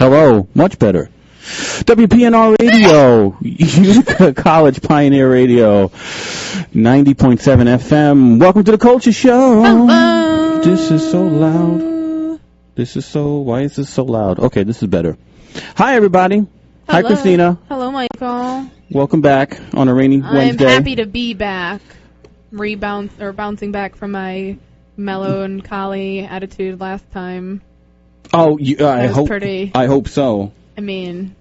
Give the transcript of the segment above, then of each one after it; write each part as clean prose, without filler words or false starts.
Hello, much better. WPNR Radio, Utica College Pioneer Radio, 90.7 FM. Welcome to the Culture Show. Hello. This is so loud. Why is this so loud? Okay, this is better. Hi, everybody. Hello. Hi, Christina. Hello, Michael. Welcome back on a rainy Wednesday. I'm happy to be back. Bouncing back from my melancholy attitude last time. Oh, I hope so. I mean,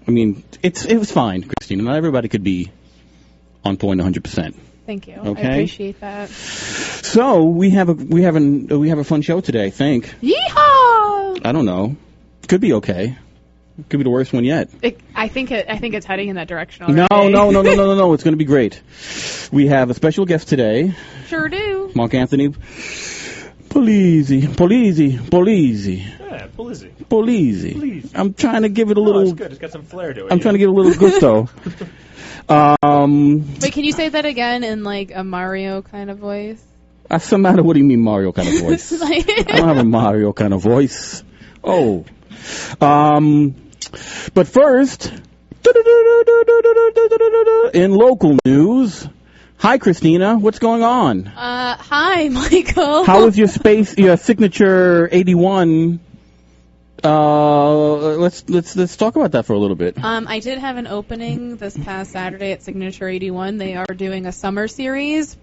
it was fine, Christina. Not everybody could be on point 100%. Thank you. Okay. I appreciate that. So we have a fun show today. I think. Yeehaw! I don't know. Could be okay. Could be the worst one yet. I think it's heading in that direction already. No. It's going to be great. We have a special guest today. Sure do. Marc-Anthony Polizzi. Yeah, Polizzi. I'm trying to give it a little. It's good. It's got some flair to it. I'm trying to give it a little gusto. Wait, can you say that again in like a Mario kind of voice? What's the matter? What do you mean Mario kind of voice? I don't have a Mario kind of voice. Oh. But first, in local news. Hi, Christina. What's going on? Hi, Michael. How was your signature 81? Let's talk about that for a little bit. I did have an opening this past Saturday at Signature 81. They are doing a summer series.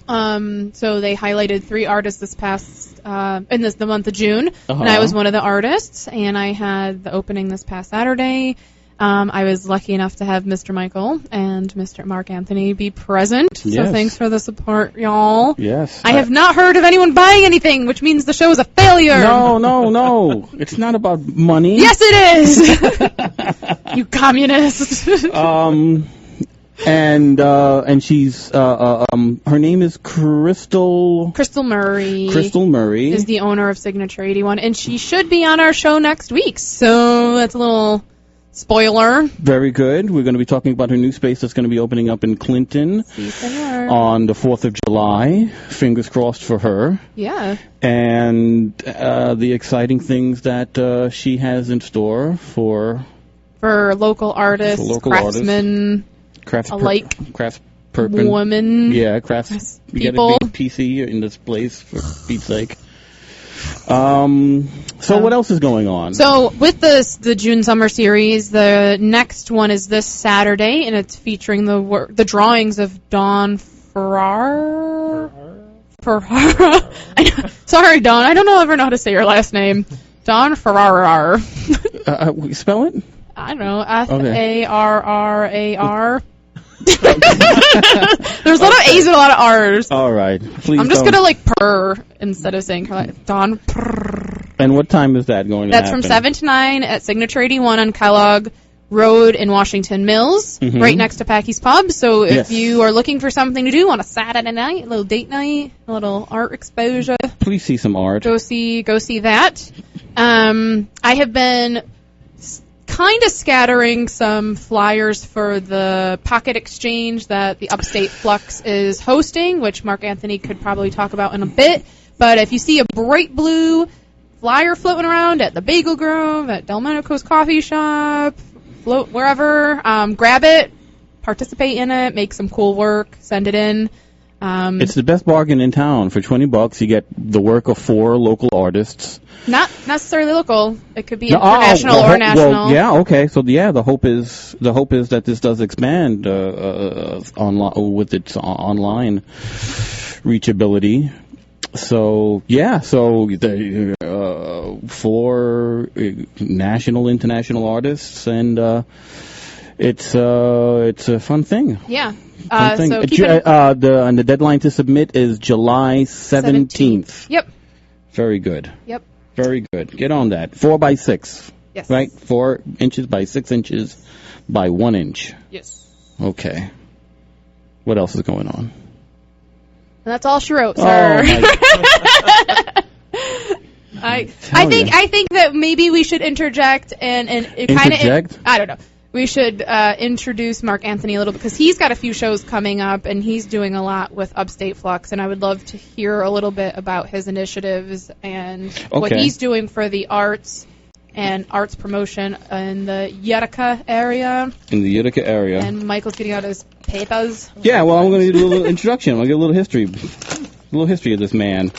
So they highlighted 3 artists this past the month of June, and I was one of the artists. And I had the opening this past Saturday. I was lucky enough to have Mr. Michael and Mr. Marc-Anthony be present. Yes. So thanks for the support, y'all. Yes. I have not heard of anyone buying anything, which means the show is a failure. No. It's not about money. Yes, it is. You communist. And she's her name is Crystal Murray. Crystal Murray is the owner of Signature 81, and she should be on our show next week. So that's a little spoiler. Very good. We're going to be talking about her new space that's going to be opening up in Clinton on the 4th of July. Fingers crossed for her. Yeah. And the exciting things that she has in store for local artists, craftsmen, women, yeah, crafts people. You got a big PC in this place for Pete's sake. So what else is going on? So with the June Summer Series, the next one is this Saturday, and it's featuring the drawings of Dawn Ferrara. Sorry, Dawn. I don't ever know how to say your last name. Dawn Ferrara. Spell it? I don't know. Farrar. There's a lot of A's and a lot of R's. All right. Please I'm just going to purr instead of saying Dawn purr. And what time is that going to That's happen? from 7 to 9 at Signature 81 on Kellogg Road in Washington Mills, right next to Packy's Pub. So if you are looking for something to do on a Saturday night, a little date night, a little art exposure. Please see some art. Go see that. I have been kind of scattering some flyers for the Pocket Exchange that the Upstate Flux is hosting, which Marc-Anthony could probably talk about in a bit. But if you see a bright blue flyer floating around at the Bagel Grove, at Delmonico's Coffee Shop, float wherever, grab it, participate in it, make some cool work, send it in. It's the best bargain in town. For $20, you get the work of 4 local artists. Not necessarily local. It could be international or national. Well, yeah, okay. So the hope is that this does expand with its online reachability. So yeah, the 4 national, international artists, and it's a fun thing. Yeah. And the deadline to submit is July 17th. Yep. Very good. Yep. Very good. Get on that. 4 by 6. Yes. Right? 4 inches by 6 inches by 1 inch. Yes. Okay. What else is going on? And that's all she wrote, sir. Oh, I think that maybe we should interject and interject? I don't know. We should introduce Marc-Anthony a little bit, because he's got a few shows coming up, and he's doing a lot with Upstate Flux, and I would love to hear a little bit about his initiatives and what he's doing for the arts and arts promotion in the Utica area. In the Utica area. And Michael's getting out his papers. Yeah, well, I'm going to do a little introduction. I'm going to get a little history of this man.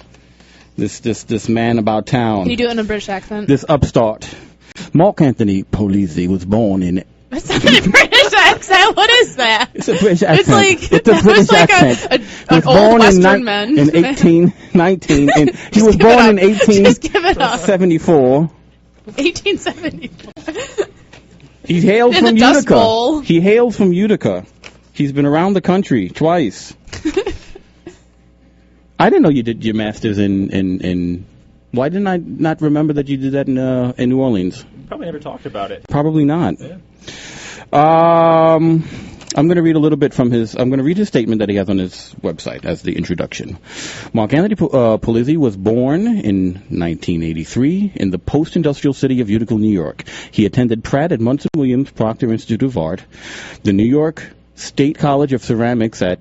This man about town. Can you do it in a British accent? This upstart. Marc-Anthony Polizzi was born in... That's not a British accent. What is that? It's a British accent. It's a British accent. An old Western man. In 1819. And he was born in 1874. 1874. He hails In from the Dust Utica. Bowl. He hails from Utica. He's been around the country twice. I didn't know you did your master's in. Why didn't I not remember that you did that in New Orleans? Probably never talked about it. Probably not. Yeah. I'm going to read a little bit from his. I'm going to read his statement that he has on his website as the introduction. Marc-Anthony Polizzi was born in 1983 in the post-industrial city of Utica, New York. He attended Pratt and Munson Williams Proctor Institute of Art, the New York State College of Ceramics at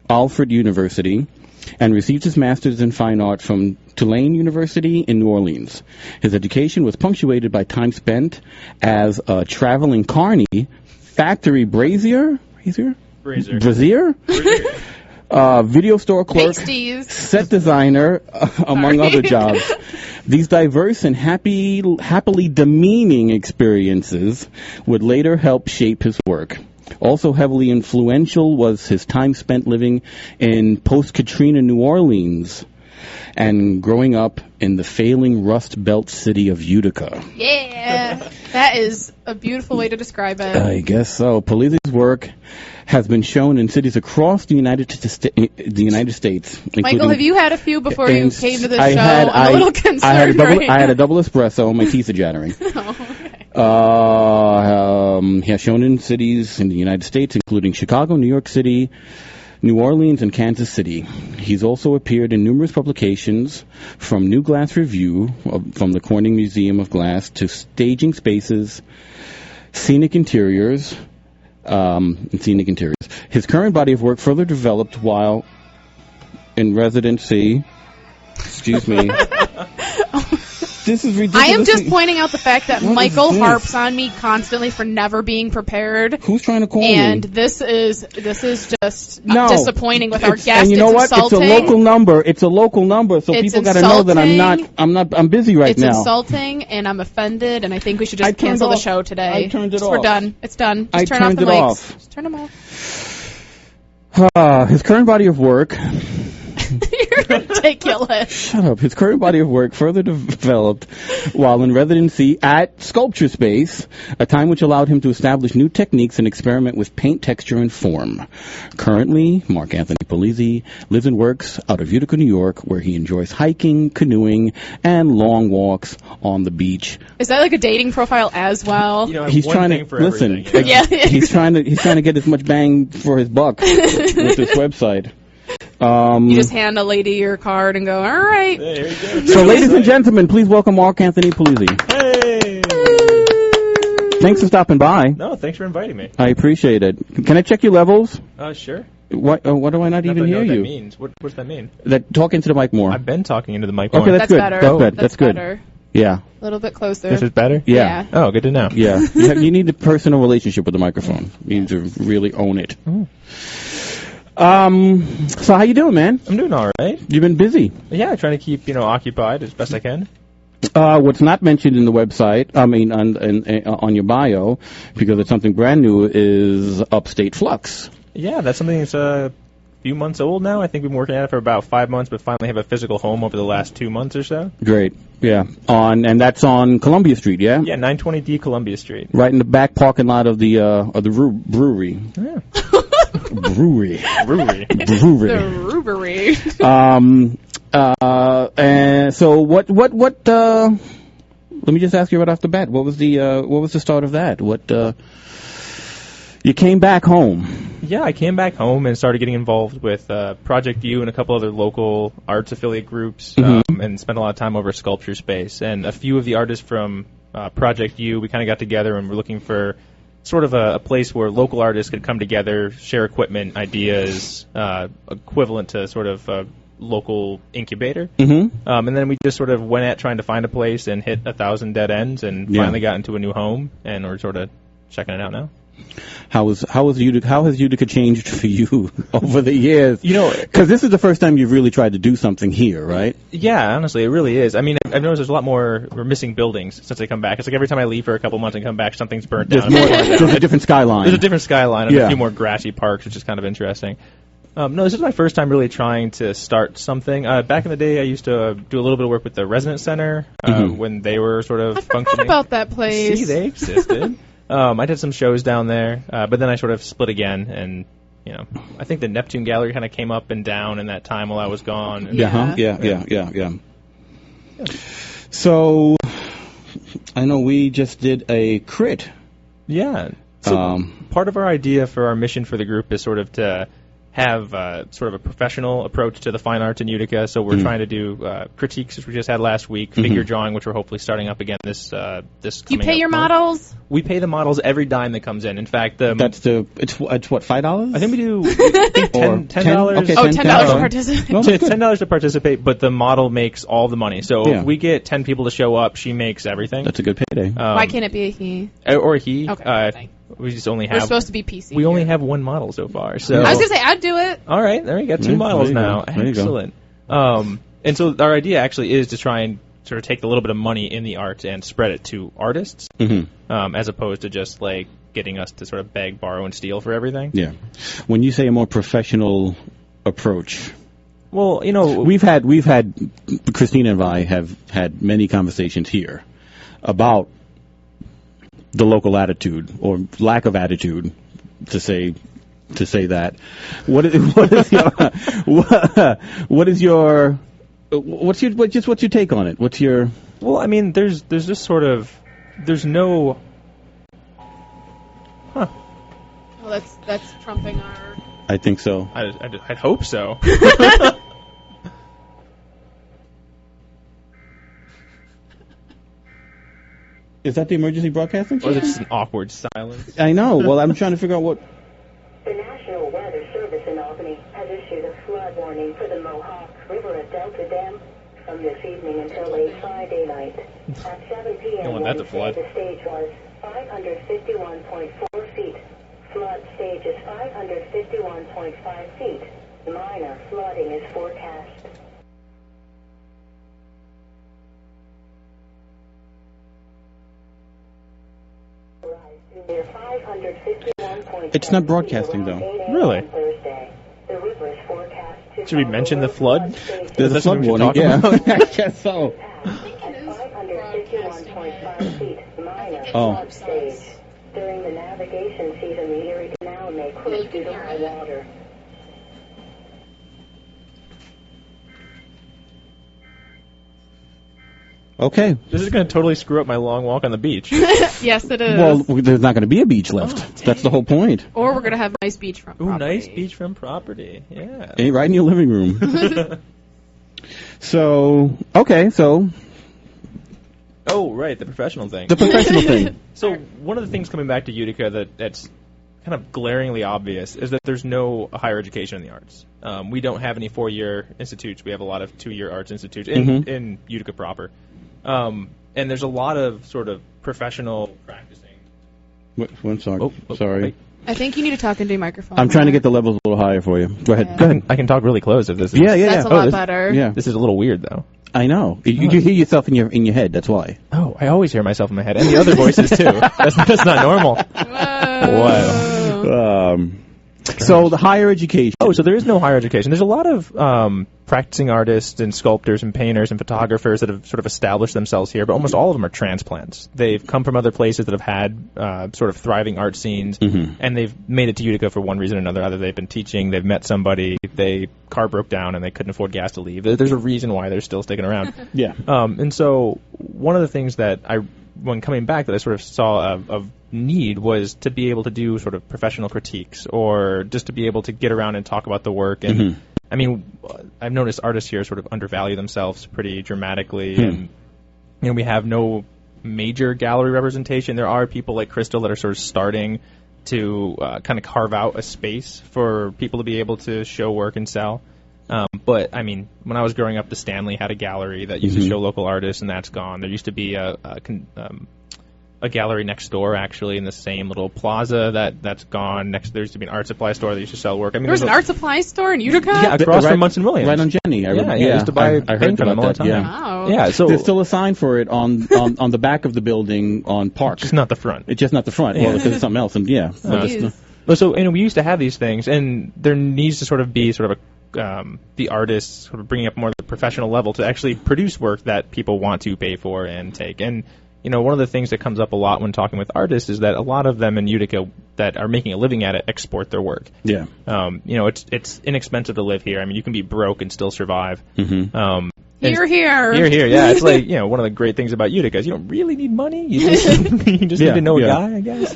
Alfred University, and received his master's in fine art from Tulane University in New Orleans. His education was punctuated by time spent as a traveling carny, factory brazier, video store clerk, Pasties. set designer, among other jobs. These diverse and happily demeaning experiences would later help shape his work. Also heavily influential was his time spent living in post-Katrina New Orleans and growing up in the failing Rust Belt city of Utica. Yeah, that is a beautiful way to describe it. I guess so. Polizzi's work has been shown in cities across the United States. Michael, have you had a few before you came to this show? I'm a little concerned I had a double espresso. My teeth are jattering. Oh, okay. He has shown in cities in the United States, including Chicago, New York City, New Orleans, and Kansas City. He's also appeared in numerous publications, from New Glass Review, from the Corning Museum of Glass, to Staging Spaces, Scenic Interiors. His current body of work further developed while in residency. Excuse me. This is ridiculous. I am just pointing out the fact that Michael harps on me constantly for never being prepared. Who's trying to call me? And this is just disappointing with our guest. And you know what? Insulting. It's a local number, so people got to know that I'm busy right now. It's insulting, and I'm offended, and I think we should just cancel the show today. I turned it off. We're done. It's done. Just turn turned off the it mics. off. Just turn them off. His current body of work. You're ridiculous. Shut up. His current body of work further developed while in residency at Sculpture Space, a time which allowed him to establish new techniques and experiment with paint texture and form. Currently, Marc-Anthony Polizzi lives and works out of Utica, New York, where he enjoys hiking, canoeing, and long walks on the beach. Is that like a dating profile as well? You know, He's trying to listen. Yeah. He's trying to get as much bang for his buck with this website. You just hand a lady your card and go, all right. There you go. So, ladies and gentlemen, please welcome Marc-Anthony Polizzi. Hey! Thanks for stopping by. No, thanks for inviting me. I appreciate it. Can I check your levels? Sure. What do I not even hear what you? That means. What does that mean? Talk into the mic more. I've been talking into the mic Okay, more. that's good. Better. That's good. Better. Yeah. A little bit closer. This is better? Yeah. Oh, good to know. Yeah. You need a personal relationship with the microphone. You need to really own it. So how you doing, man? I'm doing all right. You've been busy. Yeah, trying to keep occupied as best I can. What's not mentioned in the website, on your bio, because it's something brand new, is Upstate Flux. Yeah, that's something that's a few months old now. I think we've been working at it for about 5 months, but finally have a physical home over the last 2 months or so. Great. Yeah. And that's on Columbia Street, yeah? Yeah, 920D Columbia Street. Right in the back parking lot of the brewery. Yeah. Brewery. The rubery. And so what let me just ask you right off the bat, what was the start of that? You came back home. Yeah, I came back home and started getting involved with Project U and a couple other local arts affiliate groups, and spent a lot of time over at Sculpture Space. And a few of the artists from Project U, we kind of got together and were looking for sort of a place where local artists could come together, share equipment, ideas, equivalent to sort of local incubator. Mm-hmm. And then we just sort of went at trying to find a place and hit 1,000 dead ends, and finally got into a new home, and we're sort of checking it out now. How has Utica changed for you over the years? Because this is the first time you've really tried to do something here, right? Yeah, honestly, it really is. I mean, I've noticed there's a lot more missing buildings since I come back. It's like every time I leave for a couple months and come back, something's burnt down. There's a different skyline. There's a different skyline and a few more grassy parks, which is kind of interesting. No, this is my first time really trying to start something. Back in the day, I used to do a little bit of work with the Residence Center when they were sort of functioning. I forgot about that place. See, they existed. I did some shows down there, but then I sort of split again, and I think the Neptune Gallery kind of came up and down in that time while I was gone. And Yeah. So, I know we just did a crit. Yeah. So part of our idea for our mission for the group is sort of to have sort of a professional approach to the fine arts in Utica. So we're trying to do critiques, which we just had last week, figure drawing, which we're hopefully starting up again this coming Do you pay your models? We pay the models every dime that comes in. In fact, it's what, $5? I think we do $10. Okay, $10 to participate. Well, It's $10 to participate, but the model makes all the money. So if we get 10 people to show up, she makes everything. That's a good payday. Why can't it be a he? Or he. Okay. We just only We're have. supposed to be PC. We only have one model so far. So I was gonna say I'd do it. all right, there we got two models now. There you go. Excellent. And so our idea actually is to try and sort of take a little bit of money in the art and spread it to artists, as opposed to just like getting us to sort of beg, borrow, and steal for everything. Yeah. When you say a more professional approach, well, we've had Christina and I have had many conversations here about the local attitude or lack of attitude, to say that. What's your take on it? What's your? Well, I mean, there's just sort of no. Well, that's trumping our. I think so. I'd hope so. Is that the emergency broadcasting? Or is it just an awkward silence? I know. Well, I'm trying to figure out what. The National Weather Service in Albany has issued a flood warning for the Mohawk River at Delta Dam from this evening until late Friday night. At 7 p.m. Don't want that to Wednesday, flood. the stage was 551.4 feet. Flood stage is 551.5 feet. Minor flooding is forecast. It's not broadcasting, though. Really? Should we mention the flood? There's a flood warning. Yeah, I guess so. Oh. During the navigation season, the Erie Canal may close due to high water. Okay. This is going to totally screw up my long walk on the beach. Yes, it is. Well, there's not going to be a beach left. That's the whole point. Or we're gonna have nice beachfront property. Ooh, nice beachfront property. Yeah. Ain't right in your living room. So. Oh, right, the professional thing. The professional thing. So one of the things coming back to Utica that's kind of glaringly obvious is that there's no higher education in the arts. We don't have any 4-year institutes. We have a lot of 2-year arts institutes in Utica proper. And there's a lot of sort of professional practicing. One song. Oh, sorry. wait. I think you need to talk into your microphone. I'm trying to get the levels a little higher for you. Go ahead. Yeah. Go ahead. I can talk really close if this is... Yeah. That's a lot better. Yeah. This is a little weird, though. I know. You hear yourself in your head. That's why. Oh, I always hear myself in my head. And the other voices, too. That's not normal. Whoa. Wow. So the higher education. Oh, so there is no higher education. There's a lot of practicing artists and sculptors and painters and photographers that have sort of established themselves here, but almost all of them are transplants. They've come from other places that have had sort of thriving art scenes, and they've made it to Utica for one reason or another. Either they've been teaching, they've met somebody, their car broke down, and they couldn't afford gas to leave. There's a reason why they're still sticking around. Yeah. And so one of the things that when coming back, that I sort of saw of need was to be able to do sort of professional critiques, or just to be able to get around and talk about the work. And I mean, I've noticed artists here sort of undervalue themselves pretty dramatically, and we have no major gallery representation. There are people like Crystal that are sort of starting to kind of carve out a space for people to be able to show work and sell. But, I mean, when I was growing up, the Stanley had a gallery that used to show local artists, and that's gone. There used to be a gallery next door, actually, in the same little plaza that's gone. There used to be an art supply store that used to sell work. I mean, there was an art supply store in Utica? Yeah, across from Munson Williams. Right on Jenny. I used to buy paint from them all the time. Wow. Yeah, so there's still a sign for it on the back of the building on Park. Just not the front. It's just not the front. Well, because it's something else. And So we used to have these things, and there needs to sort of be sort of the artists sort of bringing up more of the professional level to actually produce work that people want to pay for and take. And one of the things that comes up a lot when talking with artists is that a lot of them in Utica that are making a living at it export their work. Yeah. It's inexpensive to live here. I mean, you can be broke and still survive. Here. Here, yeah. It's like, one of the great things about Utica is you don't really need money. You just, need to know a guy, I guess.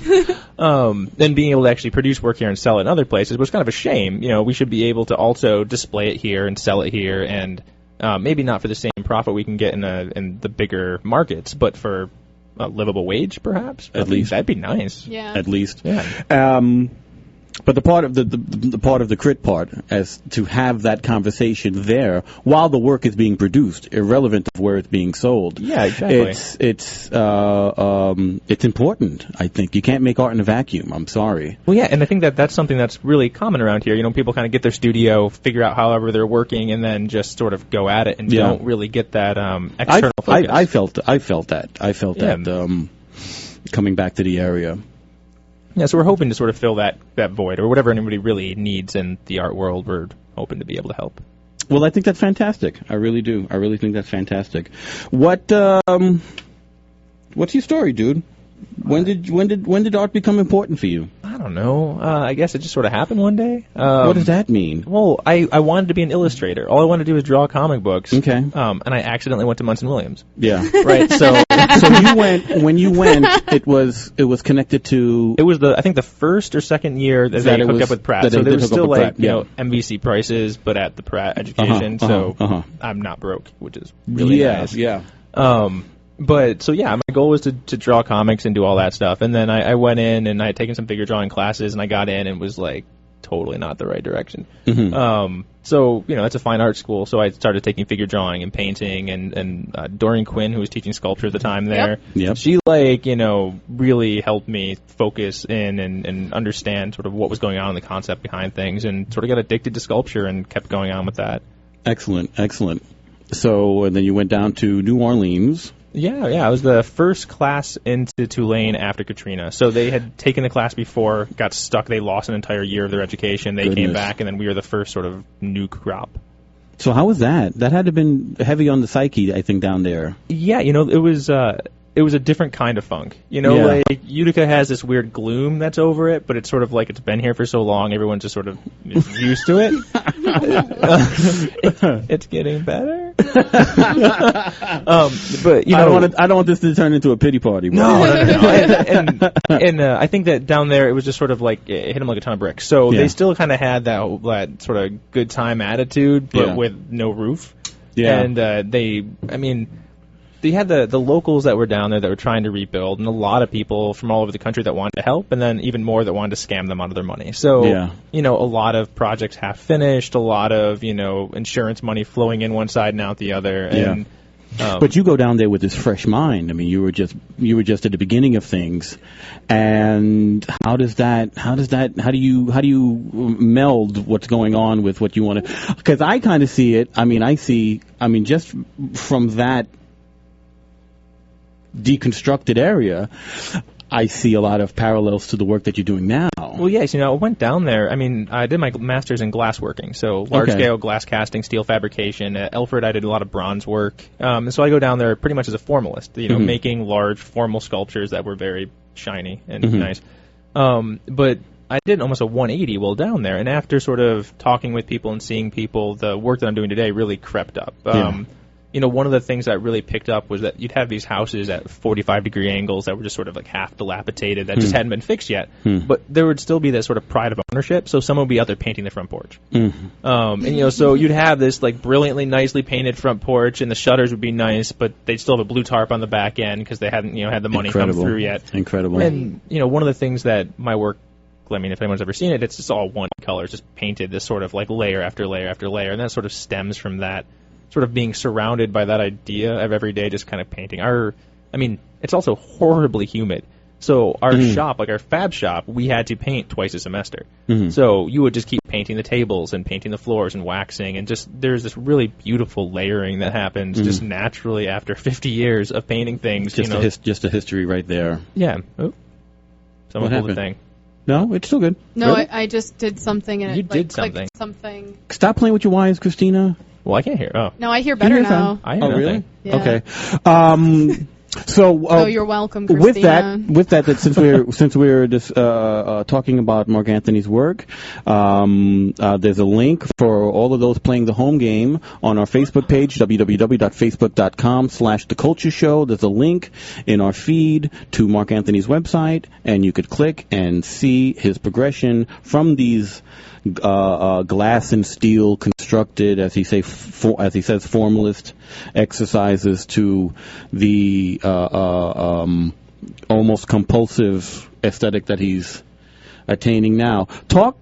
And being able to actually produce work here and sell it in other places was kind of a shame. We should be able to also display it here and sell it here, and maybe not for the same profit we can get in the bigger markets, but for a livable wage, perhaps. At least that'd be nice. Yeah. At least. Yeah. But the part of the part of the crit part, as to have that conversation there while the work is being produced, irrelevant of where it's being sold. Yeah, exactly. It's important. I think you can't make art in a vacuum. I'm sorry. Well, yeah, and I think that's something that's really common around here. People kind of get their studio, figure out however they're working, and then just sort of go at it and don't really get that external focus. I felt that coming back to the area. Yeah, so we're hoping to sort of fill that void, or whatever anybody really needs in the art world. We're hoping to be able to help. Well, I think that's fantastic. I really do. I really think that's fantastic. What's your story, dude? When did art become important for you? I don't know. I guess it just sort of happened one day. What does that mean? Well, I wanted to be an illustrator. All I wanted to do was draw comic books. Okay. And I accidentally went to Munson Williams. Yeah. Right. So when you went, it was connected to. It was I think the first or second year that they hooked up with Pratt. So there was still MVC prices, but at the Pratt education. I'm not broke, which is really nice. Yeah. But so my goal was to draw comics and do all that stuff, and then I went in and I had taken some figure drawing classes, and I got in and was like totally not the right direction. So it's a fine art school, so I started taking figure drawing and painting, and Dorian Quinn, who was teaching sculpture at the time there, she really helped me focus in and understand sort of what was going on in the concept behind things, and sort of got addicted to sculpture and kept going on with that. Excellent. So and then you went down to New Orleans. Yeah, I was the first class into Tulane after Katrina. So they had taken the class before, got stuck, they lost an entire year of their education, they came back, and then we were the first sort of new crop. So how was that? That had to have been heavy on the psyche, I think, down there. Yeah, it was a different kind of funk. Like Utica has this weird gloom that's over it, but it's sort of like it's been here for so long, everyone's just sort of used to it. It's getting better. But I don't want this to turn into a pity party. No. And I think that down there it was just sort of like it hit them like a ton of bricks. So they still kind of had that sort of good time attitude, but with no roof. Yeah. And they had the locals that were down there that were trying to rebuild, and a lot of people from all over the country that wanted to help, and then even more that wanted to scam them out of their money. So, a lot of projects half finished, a lot of, insurance money flowing in one side and out the other. And, but you go down there with this fresh mind. I mean, you were just at the beginning of things, and how do you meld what's going on with what you want to? Because I kind of see it. Just from that deconstructed area, I see a lot of parallels to the work that you're doing now. Well, yes, I went down there. I did my master's in glassworking, so large-scale glass casting, steel fabrication. At Elford, I did a lot of bronze work. And so I go down there pretty much as a formalist, making large formal sculptures that were very shiny and nice. But I did almost a 180 while down there, and after sort of talking with people and seeing people, the work that I'm doing today really crept up. One of the things that really picked up was that you'd have these houses at 45-degree angles that were just sort of like half dilapidated that just hadn't been fixed yet. But there would still be that sort of pride of ownership, so someone would be out there painting the front porch. So you'd have this like brilliantly, nicely painted front porch, and the shutters would be nice, but they'd still have a blue tarp on the back end because they hadn't had the money come through yet. Incredible. And one of the things that my work I mean, if anyone's ever seen it, it's just all one color. It's just painted this sort of like layer after layer after layer, and that sort of stems from that sort of being surrounded by that idea of every day just kind of painting. It's also horribly humid. So our shop, like our fab shop, we had to paint twice a semester. So you would just keep painting the tables and painting the floors and waxing, and just there's this really beautiful layering that happens just naturally after 50 years of painting things. Just a history right there. Yeah. Oh. Someone pulled the thing. No, it's still good. No, Really? I just did something and You it did clicked something. Stop playing with your wires, Christina. Well, I can't hear. Oh. No, I hear Can you better hear now. I hear nothing. Really? Yeah. Okay. So you're welcome, Christina. With that, since we're just talking about Marc Anthony's work, there's a link for all of those playing the home game on our Facebook page, www.facebook.com/thecultureshow. There's a link in our feed to Marc Anthony's website, and you could click and see his progression from these glass and steel constructed, as he says, formalist exercises to the almost compulsive aesthetic that he's attaining now. Talk.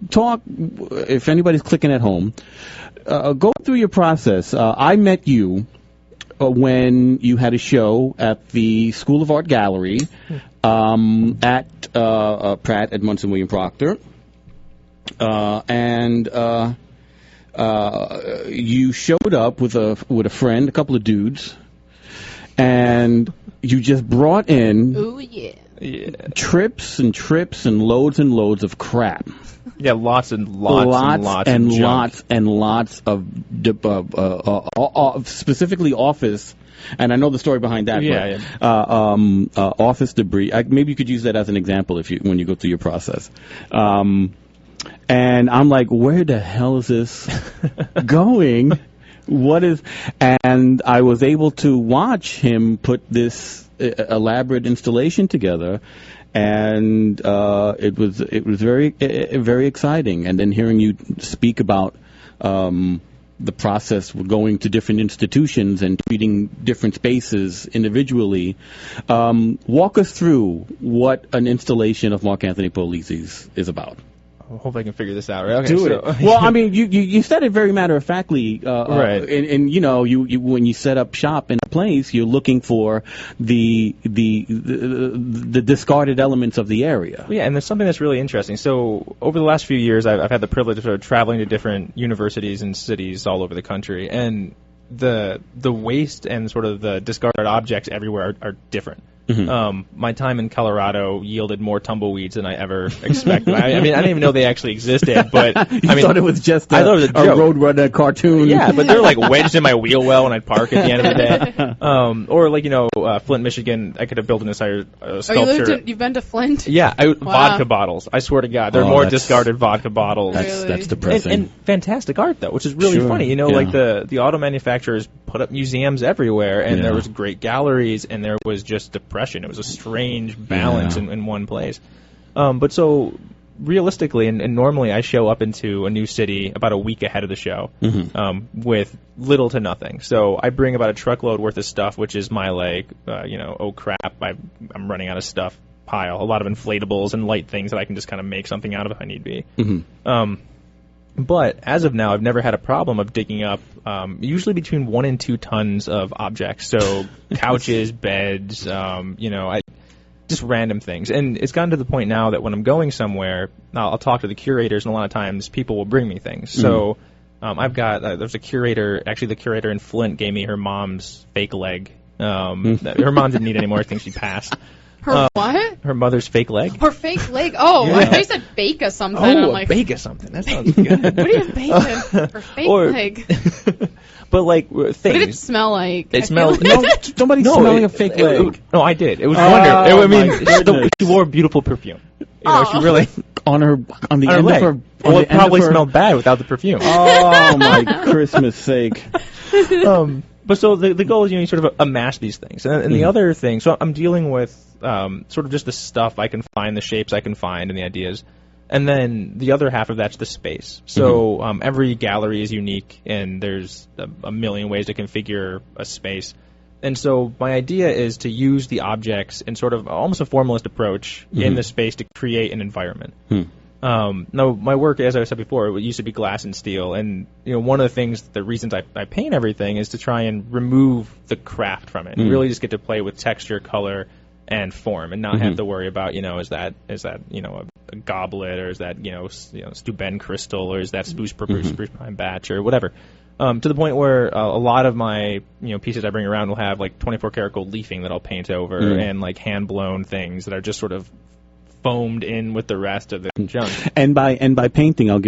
If anybody's clicking at home, go through your process. I met you when you had a show at the School of Art Gallery at Pratt at Munson William Proctor. You showed up with a friend, a couple of dudes, and you just brought in trips and trips and loads of crap. Yeah, lots of specifically office. And I know the story behind that. Office debris. Maybe you could use that as an example when you go through your process. And I'm like, where the hell is this going? And I was able to watch him put this elaborate installation together, and it was very, very exciting. And then hearing you speak about the process of going to different institutions and treating different spaces individually, walk us through what an installation of Marc-Anthony Polizzi's is about. I hope I can figure this out. Right? Okay, Do it. Well, I mean, you said it very matter of factly, right? And you when you set up shop in a place, you're looking for the discarded elements of the area. Yeah, and there's something that's really interesting. So over the last few years, I've had the privilege of sort of traveling to different universities and cities all over the country, and the waste and sort of the discarded objects everywhere are different. My time in Colorado yielded more tumbleweeds than I ever expected. I mean, I didn't even know they actually existed, but I thought it was just a Roadrunner cartoon. Yeah, but they're like wedged in my wheel well when I'd park at the end of the day. Or Flint, Michigan, I could have built an entire sculpture. You've been to Flint? Yeah, vodka bottles. I swear to God, there are more discarded vodka bottles. That's depressing. And fantastic art though, which is really funny. Like the auto manufacturers put up museums everywhere, and there was great galleries, and there was just depression. It was a strange balance in one place. But so realistically, and normally I show up into a new city about a week ahead of the show with little to nothing. So I bring about a truckload worth of stuff, which is my oh crap, I'm running out of stuff pile. A lot of inflatables and light things that I can just kind of make something out of if I need be. But as of now, I've never had a problem of digging up usually between 1 and 2 tons of objects. So couches, beds, just random things. And it's gotten to the point now that when I'm going somewhere, I'll talk to the curators, and a lot of times people will bring me things. So I've got there's a curator. Actually, the curator in Flint gave me her mom's fake leg. Her mom didn't need any more. I think she passed. Her what? Her mother's fake leg. Her fake leg? Oh, I thought you said bake or something. Oh, I'm bake or something. That sounds good. What are you baking? Her fake leg. But things. What did it smell like? It smelled. Somebody's smelling a fake leg. No, I did. It was wonderful. She wore beautiful perfume. She really on the end leg. of her. Well, it probably smelled bad without the perfume. Oh my Christmas sake. But so the goal is, you sort of amass these things. And the other thing, so I'm dealing with sort of just the stuff I can find, the shapes I can find, and the ideas. And then the other half of that's the space. So every gallery is unique, and there's a million ways to configure a space. And so my idea is to use the objects in sort of almost a formalist approach in the space to create an environment. Now, my work, as I said before, it used to be glass and steel, and one of the reasons I paint everything is to try and remove the craft from it, and really just get to play with texture, color, and form, and not have to worry about is that a goblet, or is that Steuben crystal, or is that spruce pine batch, or whatever. To the point where a lot of my pieces I bring around will have like 24 karat gold leafing that I'll paint over, and like hand blown things that are just sort of foamed in with the rest of the junk. And by painting, I'll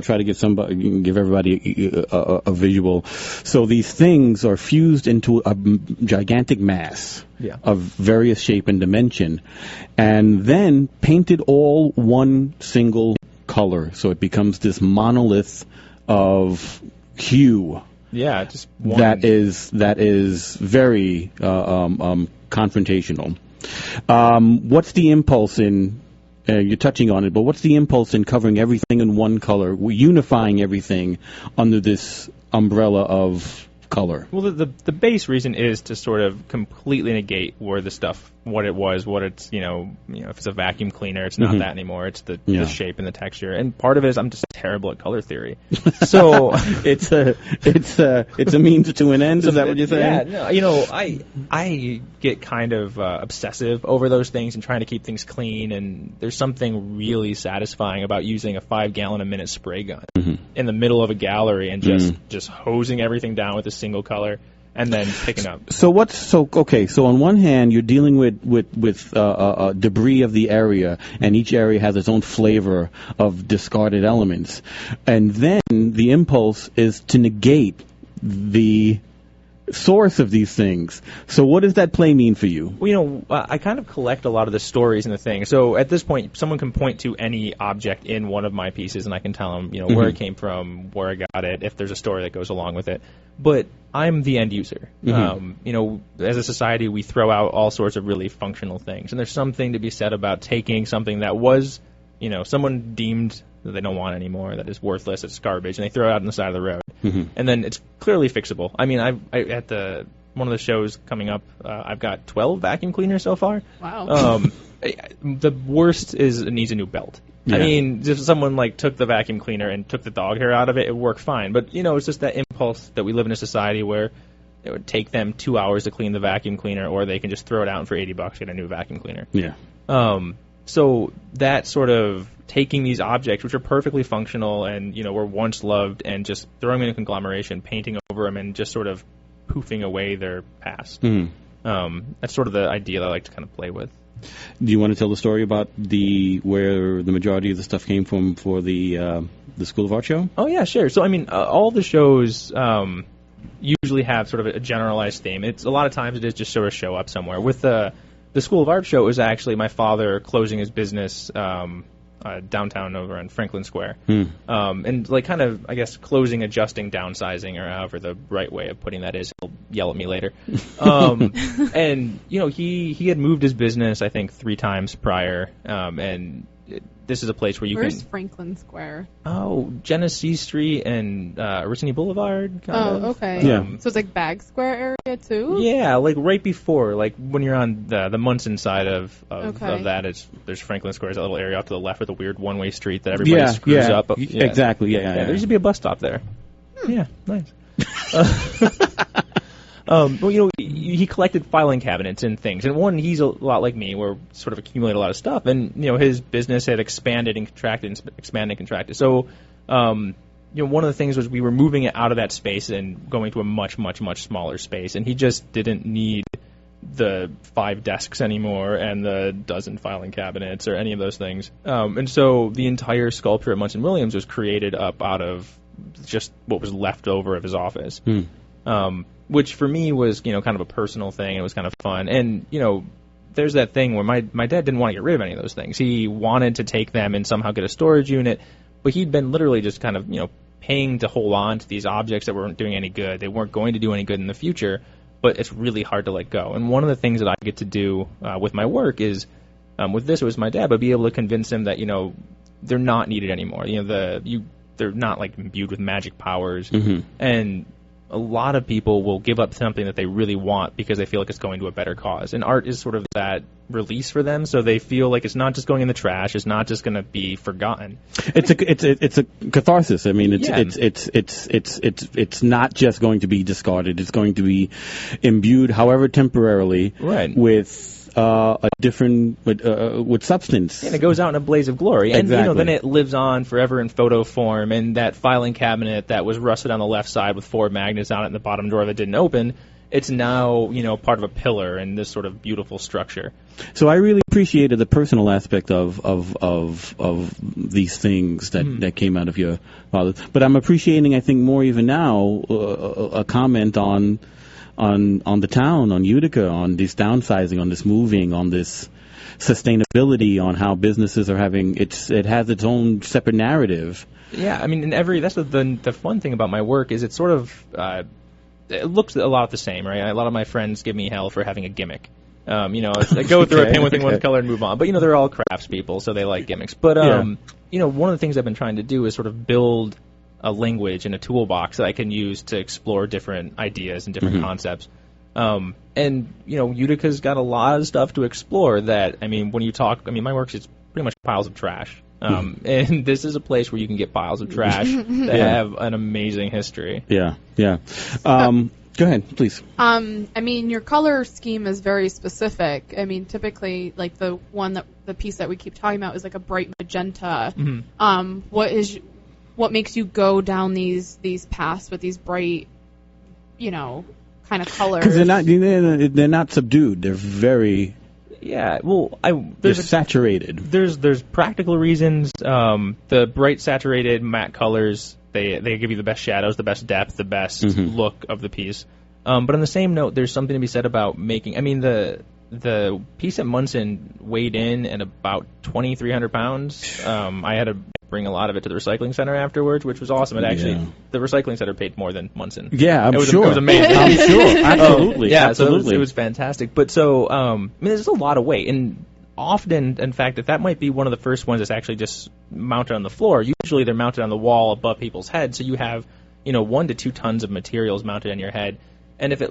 try to give everybody a visual. So these things are fused into a gigantic mass of various shape and dimension, and then painted all one single color. So it becomes this monolith of hue. Yeah, just one. That is very confrontational. What's the impulse in? You're touching on it, but what's the impulse in covering everything in one color, unifying everything under this umbrella of color? Well, the base reason is to sort of completely negate where the stuff, what it was, what it's, if it's a vacuum cleaner, it's not that anymore. It's the shape and the texture. And part of it is I'm just terrible at color theory. So it's a means to an end. Is that what you're saying? Yeah. No, I get kind of obsessive over those things and trying to keep things clean. And there's something really satisfying about using a 5-gallon-a-minute spray gun in the middle of a gallery and just hosing everything down with a single color. And then picking up. So on one hand, you're dealing with debris of the area, and each area has its own flavor of discarded elements. And then the impulse is to negate the source of these things. So what does that play mean for you? Well, I kind of collect a lot of the stories and the things. So at this point, someone can point to any object in one of my pieces, and I can tell them, where it came from, where I got it, if there's a story that goes along with it. But I'm the end user. As a society, we throw out all sorts of really functional things, and there's something to be said about taking something that was, someone deemed that they don't want anymore, that is worthless, it's garbage, and they throw it out on the side of the road. And then it's clearly fixable. I mean, at one of the shows coming up, I've got 12 vacuum cleaners so far. Wow. The worst is it needs a new belt. Yeah. I mean, if someone took the vacuum cleaner and took the dog hair out of it, it would work fine. But, it's just that impulse that we live in a society where it would take them 2 hours to clean the vacuum cleaner, or they can just throw it out and for $80 get a new vacuum cleaner. Yeah. So that sort of taking these objects, which are perfectly functional and, were once loved, and just throwing them in a conglomeration, painting over them, and just sort of poofing away their past. That's sort of the idea that I like to kind of play with. Do you want to tell the story about where the majority of the stuff came from for the School of Art show? Oh, yeah, sure. So, I mean, all the shows usually have sort of a generalized theme. A lot of times it is just sort of show up somewhere. With the School of Art show, it was actually my father closing his business downtown over on Franklin Square. And kind of, I guess, closing, adjusting, downsizing, or however the right way of putting that is. He'll yell at me later. And, he had moved his business, I think, 3 times prior. And this is a place where you Where's Franklin Square? Oh, Genesee Street and Oriskany Boulevard. Kind of. Okay. Yeah. So it's like Bag Square area, too? Yeah, right before, when you're on the Munson side of that, there's Franklin Square, that little area off to the left with a weird one-way street that everybody screws up. Yeah. Exactly, yeah. There used to be a bus stop there. Yeah, nice. He collected filing cabinets and things. And he's a lot like me, where sort of accumulate a lot of stuff. And, his business had expanded and contracted. So, one of the things was we were moving it out of that space and going to a much, much, much smaller space. And he just didn't need the 5 desks anymore and the dozen filing cabinets or any of those things. And so the entire sculpture at Munson Williams was created up out of just what was left over of his office. Which for me was, kind of a personal thing. It was kind of fun. And, there's that thing where my dad didn't want to get rid of any of those things. He wanted to take them and somehow get a storage unit, but he'd been literally just kind of, paying to hold on to these objects that weren't doing any good. They weren't going to do any good in the future, but it's really hard to let go. And one of the things that I get to do with my work is, with this, it was my dad, but be able to convince him that, they're not needed anymore. They're not, imbued with magic powers. And a lot of people will give up something that they really want because they feel like it's going to a better cause. And art is sort of that release for them, so they feel like it's not just going in the trash, it's not just going to be forgotten. It's a catharsis. I mean, it's not just going to be discarded. It's going to be imbued, however temporarily, with a different with substance. And it goes out in a blaze of glory. And exactly. Then it lives on forever in photo form, and that filing cabinet that was rusted on the left side with 4 magnets on it in the bottom drawer that didn't open, it's now, part of a pillar in this sort of beautiful structure. So I really appreciated the personal aspect of these things that came out of your father. But I'm appreciating, I think, more even now, a comment on the town, on Utica, on this downsizing, on this moving, on this sustainability, on how businesses are having it has its own separate narrative. Yeah, I mean, that's the fun thing about my work is it's sort of it looks a lot the same, right? A lot of my friends give me hell for having a gimmick. I go through it, paint one thing, one color, and move on. But they're all craftspeople, so they like gimmicks. But one of the ththings I've been trying to do is sort of build a language and a toolbox that I can use to explore different ideas and different concepts. Utica's got a lot of stuff to explore that, when you talk, my work is pretty much piles of trash. And this is a place where you can get piles of trash that have an amazing history. Yeah. Go ahead, please. Your color scheme is very specific. Typically, like the piece that we keep talking about is like a bright magenta. What makes you go down these paths with these bright, kind of colors? Because they're not subdued. They're very they're saturated. There's practical reasons. The bright saturated matte colors they give you the best shadows, the best depth, the best look of the piece. But on the same note, there's something to be said about making. The piece at Munson weighed in at about 2,300 pounds. I had to bring a lot of it to the recycling center afterwards, which was awesome. The recycling center paid more than Munson. Yeah, I'm sure. It was amazing. I'm sure. Absolutely. Absolutely. So it was fantastic. But there's a lot of weight. And often, in fact, that might be one of the first ones that's actually just mounted on the floor. Usually they're mounted on the wall above people's heads. So you have, 1 to 2 tons of materials mounted on your head. And if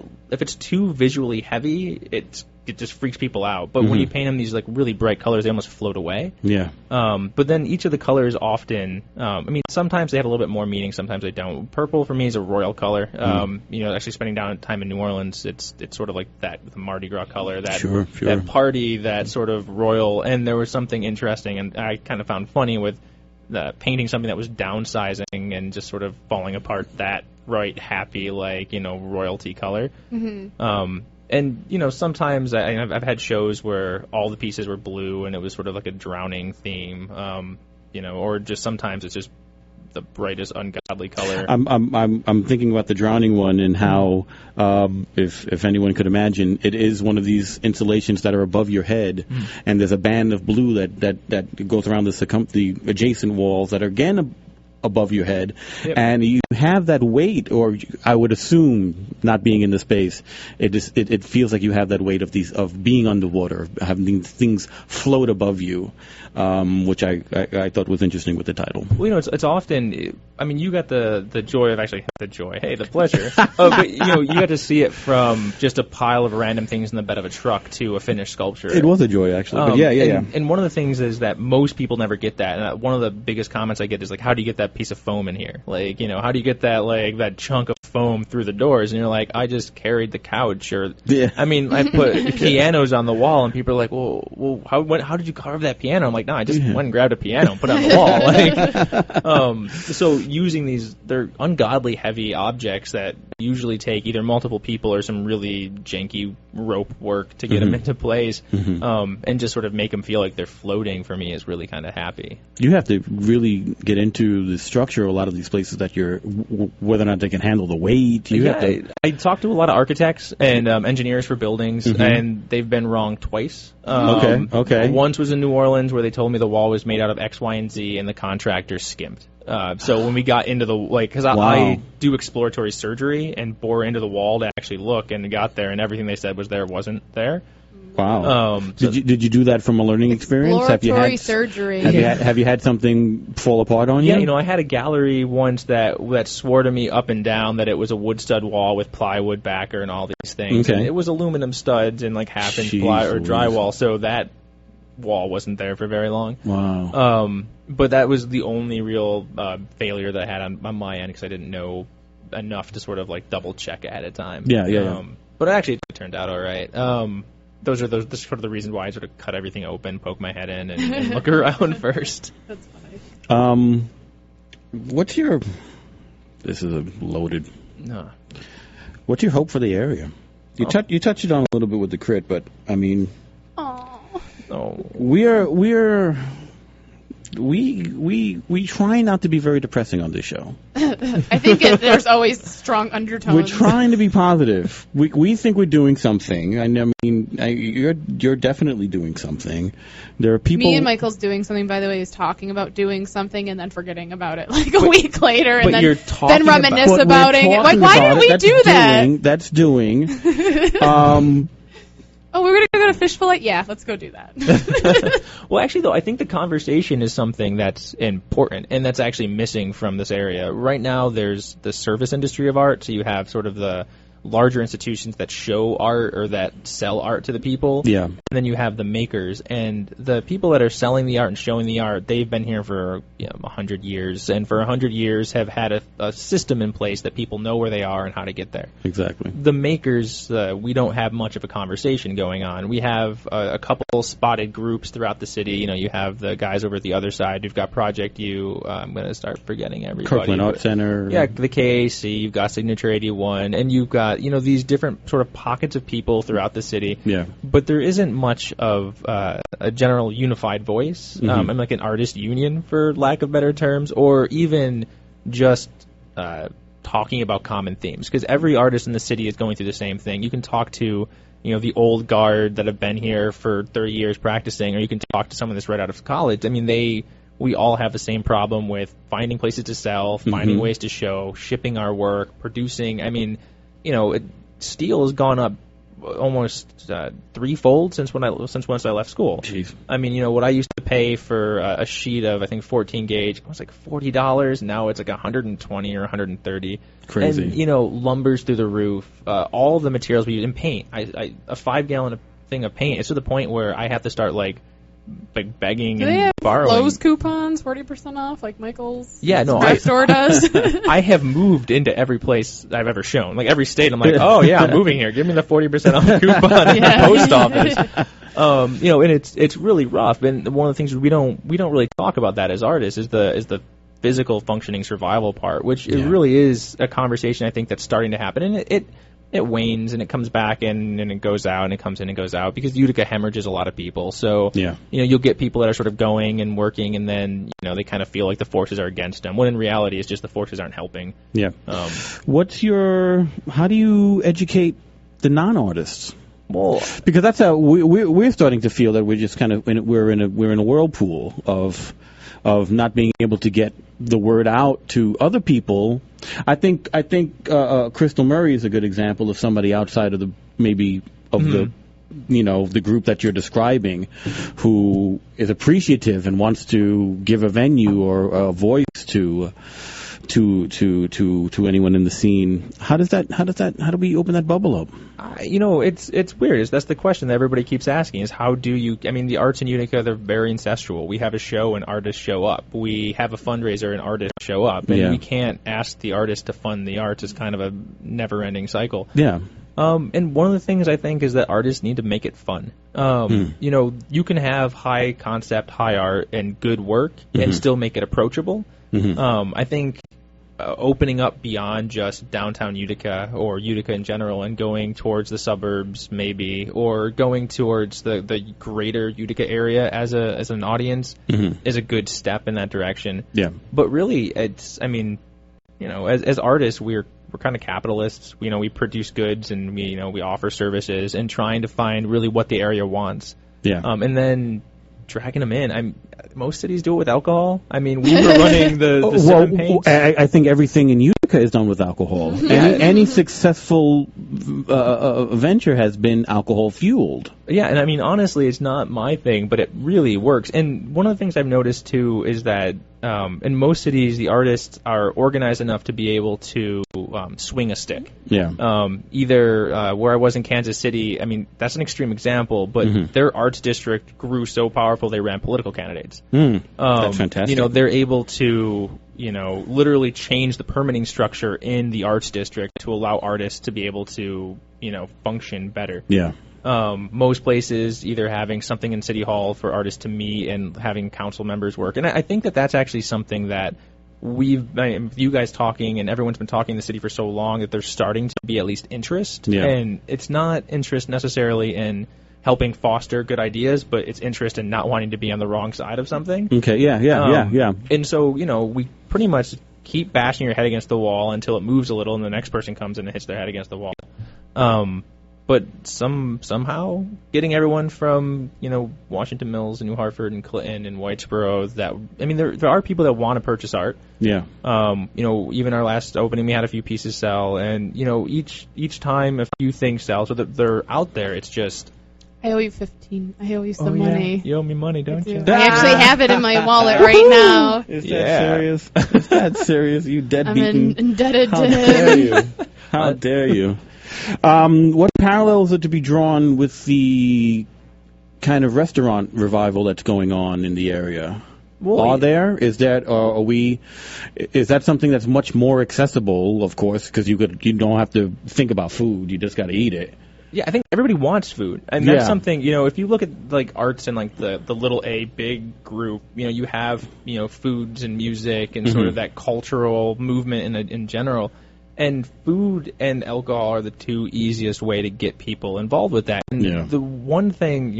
it's too visually heavy, it just freaks people out. But when you paint them these like really bright colors, they almost float away. Yeah. But then each of the colors often, sometimes they have a little bit more meaning, sometimes they don't. Purple for me is a royal color. Actually spending time in New Orleans, it's sort of like that, the Mardi Gras color, that party, that sort of royal. And there was something interesting, and I kind of found funny with painting something that was downsizing and just sort of falling apart that bright, happy, royalty color. And sometimes I've had shows where all the pieces were blue and it was sort of like a drowning theme, or just sometimes it's just the brightest ungodly color. I'm thinking about the drowning one and how, if anyone could imagine, it is one of these installations that are above your head, and there's a band of blue that goes around the adjacent walls that are again above your head, and you have that weight, or I would assume, not being in the space, it feels like you have that weight of being underwater, of having these things float above you, which I thought was interesting with the title. Well, it's often, you got the joy of the pleasure, but you got to see it from just a pile of random things in the bed of a truck to a finished sculpture. It was a joy, actually. But And one of the things is that most people never get that, and one of the biggest comments I get is like, how do you get that piece of foam in here? How do you get that that chunk of foam through the doors? And you're like, I just carried the couch, or I put pianos on the wall, and people are like, well, how did you carve that piano? I'm like, no, I just went and grabbed a piano and put it on the wall. So using these, they're ungodly heavy objects that usually take either multiple people or some really janky rope work to get them into place, and just sort of make them feel like they're floating, for me is really kind of happy. You have to really get into the structure of a lot of these places that whether or not they can handle the weight. I talked to a lot of architects and engineers for buildings, and they've been wrong twice. Okay. Once was in New Orleans, where they told me the wall was made out of X, Y, and Z, and the contractor skimped. So when we got into because I do exploratory surgery and bore into the wall to actually look, and got there, and everything they said was there wasn't there. Wow. Did you do that from a learning experience? Exploratory surgery. Have you had something fall apart on you? Yeah, I had a gallery once that swore to me up and down that it was a wood stud wall with plywood backer and all these things. Okay. And it was aluminum studs and like half-inch ply or drywall, so that wall wasn't there for very long. Wow. But that was the only real failure that I had on my end because I didn't know enough to sort of like double check ahead of time. Yeah. But actually, it turned out all right. Those are sort of the reasons why I sort of cut everything open, poke my head in, and look around first. That's funny. What's your? This is a loaded. No. What's your hope for the area? You touched it on a little bit with the crit, but I mean, we try not to be very depressing on this show. I think there's always strong undertones. We're trying to be positive. We think we're doing something. I mean, you're definitely doing something. There are people. Me and Michael's doing something, by the way, is talking about doing something and then forgetting about it like a week later, and then reminisce about it. Like, why didn't we do that? That's doing. Oh, we're going to go to Fish Fillet? Yeah, let's go do that. Well, actually, though, I think the conversation is something that's important, and that's actually missing from this area. Right now, there's the service industry of art, so you have sort of the larger institutions that show art or that sell art to the people. Yeah. And then you have the makers, and the people that are selling the art and showing the art, they've been here for 100 years, and for 100 years have had a system in place that people know where they are and how to get there. Exactly. The makers, we don't have much of a conversation going on. We have a couple spotted groups throughout the city. You have the guys over at the other side. You've got Project U. I'm going to start forgetting everybody. Kirkland Art Center. Yeah, the KAC. You've got Signature 81, and you've got these different sort of pockets of people throughout the city. Yeah. But there isn't much of a general unified voice. I'm like an artist union, for lack of better terms, or even just talking about common themes. Because every artist in the city is going through the same thing. You can talk to the old guard that have been here for 30 years practicing, or you can talk to someone that's right out of college. I mean, we all have the same problem with finding places to sell, finding ways to show, shipping our work, producing. I mean, steel has gone up almost threefold since once I left school. Jeez. I mean, what I used to pay for a sheet of, I think, 14 gauge, it was like $40. Now it's like $120 or $130. Crazy. And, lumber's through the roof. All the materials we use in paint. A 5-gallon thing of paint. It's to the point where I have to start begging Do and they have borrowing. Lowe's coupons, 40% off, like Michael's store does? I have moved into every place I've ever shown. Like every state, I'm like, oh yeah, I'm moving here. Give me the 40% off coupon at the post office. And it's really rough. And one of the things we don't really talk about that as artists is the physical functioning survival part, which it really is a conversation I think that's starting to happen. And it wanes and it comes back and it goes out and it comes in and goes out because Utica hemorrhages a lot of people. So, you'll get people that are sort of going and working and then, they kind of feel like the forces are against them, when in reality it's just the forces aren't helping. Yeah. How do you educate the non-artists? Well, because that's how we're starting to feel that we're just kind of, we're in a whirlpool of not being able to get the word out to other people. I think Crystal Murray is a good example of somebody outside of the the group that you're describing, who is appreciative and wants to give a venue or a voice to anyone in the scene. How do we open that bubble up? It's weird. That's the question that everybody keeps asking is how do you, the arts in Utica, they're very ancestral. We have a show and artists show up. We have a fundraiser and artists show up. And we can't ask the artist to fund the arts. It's kind of a never-ending cycle. Yeah. And one of the things I think is that artists need to make it fun. You can have high concept, high art, and good work and still make it approachable. I think opening up beyond just downtown Utica or Utica in general and going towards the suburbs maybe, or going towards the greater Utica area as an audience is a good step in that direction. Yeah. But really, it's, as artists, we're kind of capitalists. We produce goods and we offer services and trying to find really what the area wants. Yeah. And then dragging them in. Most cities do it with alcohol. We were running the sip and paints. I think everything in Utica Utica is done with alcohol. Any successful venture has been alcohol fueled. Yeah, and I mean, honestly, it's not my thing, but it really works. And one of the things I've noticed, too, is that in most cities, the artists are organized enough to be able to swing a stick. Yeah. Either where I was in Kansas City, I mean, that's an extreme example, but their arts district grew so powerful they ran political candidates. That's fantastic. You know, they're able to, literally change the permitting structure in the arts district to allow artists to be able to, function better. Yeah. Most places either having something in City Hall for artists to meet and having council members work. And I think that that's actually something that you guys talking and everyone's been talking in the city for so long that there's starting to be at least interest. Yeah. And it's not interest necessarily in helping foster good ideas, but it's interest in not wanting to be on the wrong side of something. Okay, yeah. And so, we pretty much keep bashing your head against the wall until it moves a little and the next person comes in and hits their head against the wall. But somehow getting everyone from, Washington Mills and New Hartford and Clinton and Whitesboro there are people that want to purchase art. Yeah. Even our last opening, we had a few pieces sell, and, each time a few things sell, so that they're out there. It's just... I owe you 15. I owe you some money. Yeah. You owe me money, don't you? I actually have it in my wallet right now. Is that serious? Is that serious? You deadbeaten. I'm indebted How to dare him. you? How dare you? What parallels are to be drawn with the kind of restaurant revival that's going on in the area? Is that something that's much more accessible, of course, because you don't have to think about food, you just got to eat it. Yeah, I think everybody wants food, and that's something, if you look at like arts and like the little A big group, you have foods and music and sort of that cultural movement in general. And food and alcohol are the two easiest way to get people involved with that. And the one thing,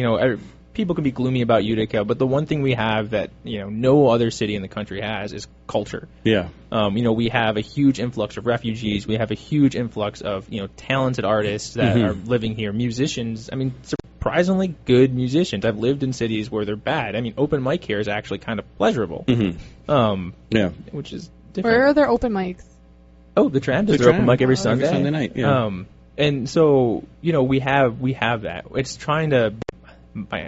people can be gloomy about Utica, but the one thing we have that, no other city in the country has is culture. Yeah. We have a huge influx of refugees. We have a huge influx of, talented artists that are living here. Musicians, surprisingly good musicians. I've lived in cities where they're bad. Open mic here is actually kind of pleasurable. Which is different. Where are there open mics? Oh, the Tram does their open mic every Sunday. Every Sunday night, yeah. And so, we have that. It's trying to,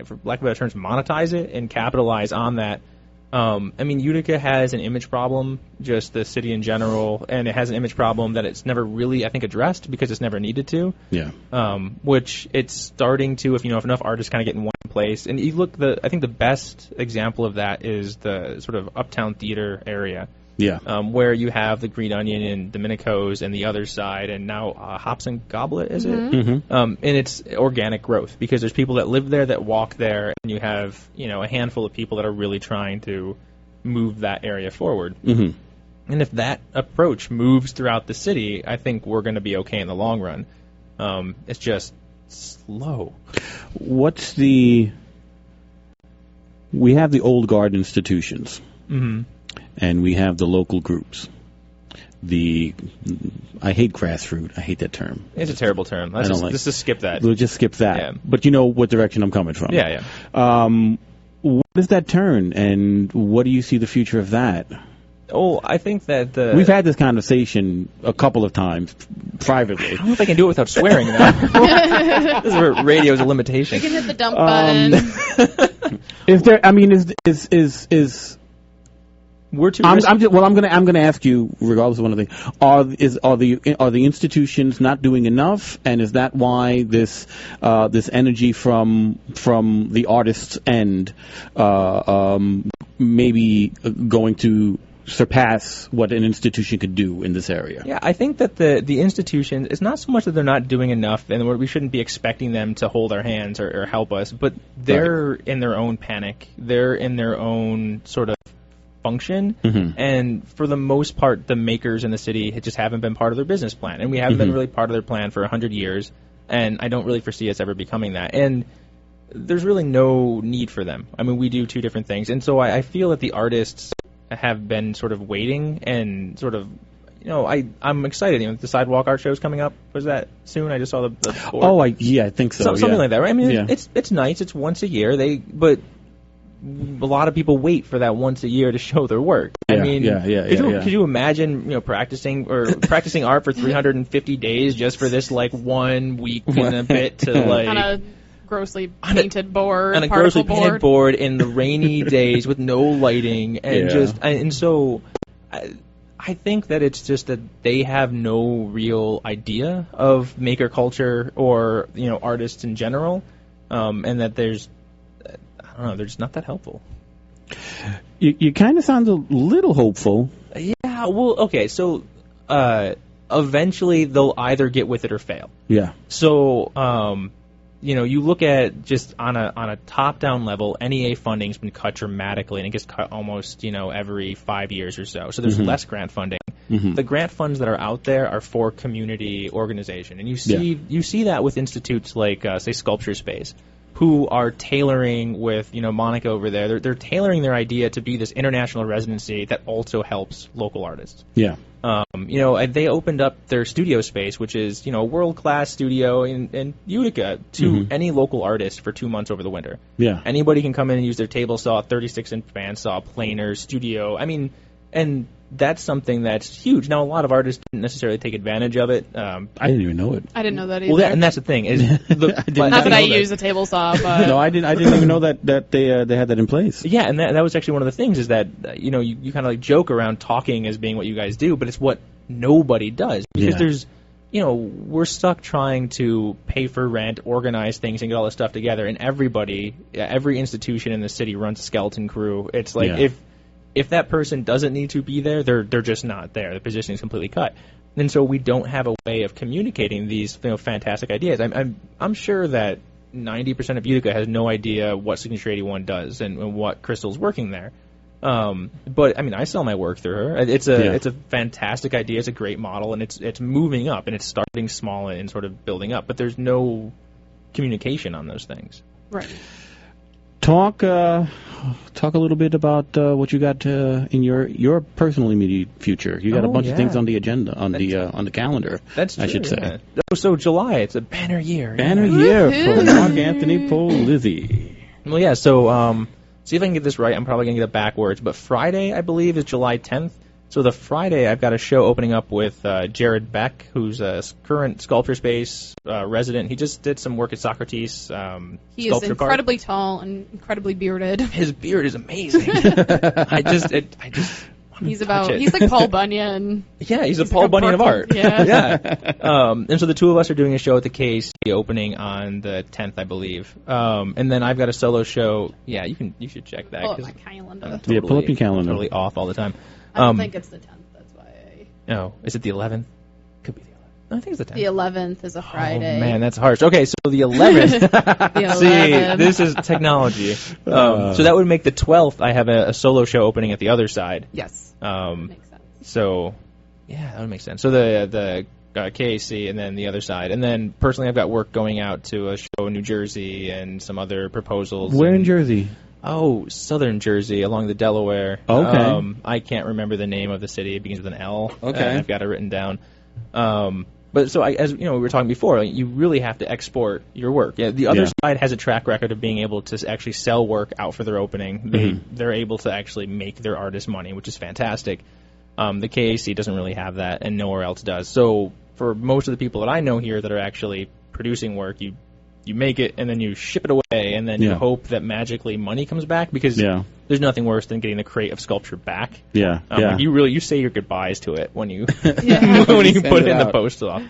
for lack of better terms, monetize it and capitalize on that. Utica has an image problem, just the city in general, and it has an image problem that it's never really, I think, addressed because it's never needed to. Yeah. Which it's starting to, if enough artists kind of get in one place. And you look, I think the best example of that is the sort of Uptown Theater area. Yeah. Where you have the Green Onion and Domenico's and the other side, and now Hops and Goblet, is it? And it's organic growth because there's people that live there, that walk there, and you have a handful of people that are really trying to move that area forward. And if that approach moves throughout the city, I think we're going to be okay in the long run. It's just slow. We have the old guard institutions. And we have the local groups. I hate grassroots. I hate that term. It's a terrible term. Let's just skip that. We'll just skip that. Yeah. But you know what direction I'm coming from. Yeah. What does that turn, and what do you see the future of that? Oh, I think that we've had this conversation a couple of times privately. I don't know if I can do it without swearing now. This is where radio is a limitation. You can hit the dump button. Is there? Is I'm going to ask you, regardless of one other thing, are the institutions not doing enough, and is that why this energy from the artists' end maybe going to surpass what an institution could do in this area? Yeah, I think that the institutions, it's not so much that they're not doing enough and we shouldn't be expecting them to hold our hands or help us, but they're in their own panic. They're in their own sort of function, and for the most part, the makers in the city just haven't been part of their business plan, and we haven't been really part of their plan for 100 years, and I don't really foresee us ever becoming that, and there's really no need for them. We do two different things, and so I feel that the artists have been sort of waiting and sort of, I'm excited. The Sidewalk Art Show is coming up. Was that soon? I just saw the board. Oh, I think so. Something like that, right? It's nice. It's once a year. But a lot of people wait for that once a year to show their work. I mean, could you imagine, practicing art for 350 days just for this like 1 week and a bit to like on a grossly painted board, on a grossly painted board in the rainy days with no lighting and so. I think that it's just that they have no real idea of maker culture or artists in general, and that there's they're just not that helpful. You kind of sound a little hopeful. Yeah, well, okay, so eventually they'll either get with it or fail. Yeah. So you look at just on a top-down level, NEA funding's been cut dramatically, and it gets cut almost, every 5 years or so. So there's less grant funding. The grant funds that are out there are for community organization, and you see that with institutes like, say, Sculpture Space, who are tailoring with, Monica over there. They're tailoring their idea to be this international residency that also helps local artists. Yeah. They opened up their studio space, which is, a world-class studio in Utica to any local artist for 2 months over the winter. Yeah. Anybody can come in and use their table saw, 36-inch bandsaw, planer, studio. I mean, and that's something that's huge. Now, a lot of artists didn't necessarily take advantage of it. I didn't even know it. I didn't know that either. Well, and that's the thing. Is not that I use a table saw, but no, I didn't even know that they had that in place. Yeah, and that was actually one of the things is that you kind of like joke around talking as being what you guys do, but it's what nobody does because there's we're stuck trying to pay for rent, organize things, and get all this stuff together, and every institution in the city runs a skeleton crew. It's like if that person doesn't need to be there, they're just not there. The position is completely cut. And so we don't have a way of communicating these fantastic ideas. I'm sure that 90% of Utica has no idea what Signature 81 does and what Crystal's working there. But I mean, I sell my work through her. It's a fantastic idea. It's a great model, and it's moving up, and it's starting small and sort of building up. But there's no communication on those things. Right. Talk a little bit about what you got in your personal immediate future. You got a bunch of things on the agenda on the calendar. That's true, I should say. So July, it's a banner year. Banner year for Marc-Anthony Polizzi. Well, yeah. So see if I can get this right. I'm probably gonna get it backwards, but Friday, I believe, is July 10th. So the Friday, I've got a show opening up with Jared Beck, who's a current Sculpture Space resident. He just did some work at Socrates. He is incredibly tall and incredibly bearded. His beard is amazing. I just he's like Paul Bunyan. Yeah, he's a Paul Bunyan of art. Yeah. And so the two of us are doing a show at the KC opening on the 10th, I believe. And then I've got a solo show. Yeah, you should check that. Pull up my calendar. Pull up your calendar. Totally off all the time. I don't think it's the 10th. That's why. No, is it the 11th? Could be the 11th. No, I think it's the 10th. The 11th is a Friday. Oh, man, that's harsh. Okay, so the 11th. See, this is technology. So that would make the 12th. I have a solo show opening at the other side. Yes. Makes sense. So, yeah, that would make sense. So the KAC and then the other side. And then personally, I've got work going out to a show in New Jersey and some other proposals. Where in Jersey? Oh, southern Jersey, along the Delaware. Okay. I can't remember the name of the city. It begins with an L. Okay. I've got it written down. But so, as we were talking before, you really have to export your work. Yeah, the other side has a track record of being able to actually sell work out for their opening. They're able to actually make their artists money, which is fantastic. The KAC doesn't really have that, and nowhere else does. So for most of the people that I know here that are actually producing work, you make it, and then you ship it away, and then you hope that magically money comes back, because there's nothing worse than getting the crate of sculpture back. You say your goodbyes to it when you when you put it in the post off.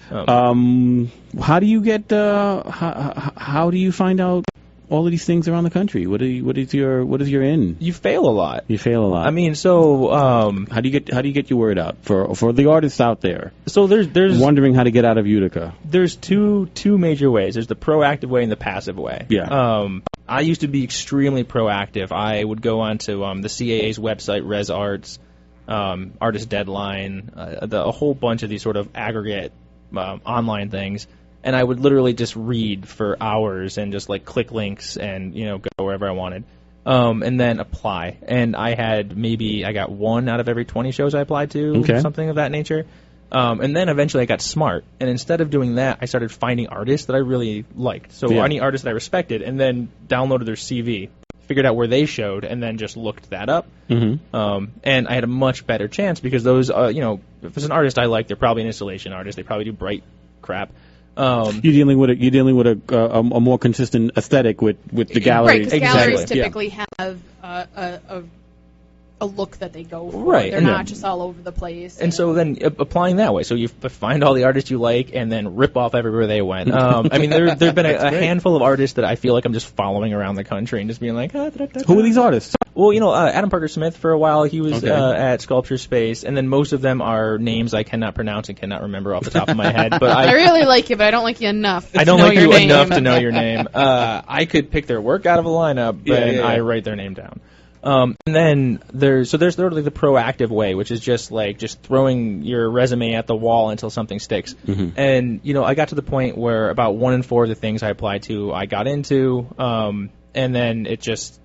How do you get? How do you find out all of these things around the country? What is your in? You fail a lot. I mean, so how do you get your word out for the artists out there? So there's wondering how to get out of Utica. There's two major ways. There's the proactive way and the passive way. Yeah. I used to be extremely proactive. I would go onto the CAA's website, Res Arts, Artist Deadline, a whole bunch of these sort of aggregate online things. And I would literally just read for hours and just like click links and go wherever I wanted, and then apply. And I got one out of every 20 shows I applied to, something of that nature. And then eventually I got smart, and instead of doing that, I started finding artists that I really liked. So any artist that I respected, and then downloaded their CV, figured out where they showed, and then just looked that up. Mm-hmm. And I had a much better chance because those, if it's an artist I like, they're probably an installation artist. They probably do bright crap. You're dealing with a more consistent aesthetic with the gallery. Right, because galleries typically have a look that they go for. Right. They're not just all over the place. And so then applying that way, so you find all the artists you like and then rip off everywhere they went. I mean, there have been a handful of artists that I feel like I'm just following around the country and just being like, Who are these artists? Well, Adam Parker Smith for a while, he was at Sculpture Space, and then most of them are names I cannot pronounce and cannot remember off the top of my head. But I really like you, but I don't like you enough. I don't like you enough to know your name. I could pick their work out of a lineup, but I write their name down. And then there's literally the proactive way, which is just throwing your resume at the wall until something sticks. Mm-hmm. And I got to the point where about 1 in 4 of the things I applied to I got into, and then it's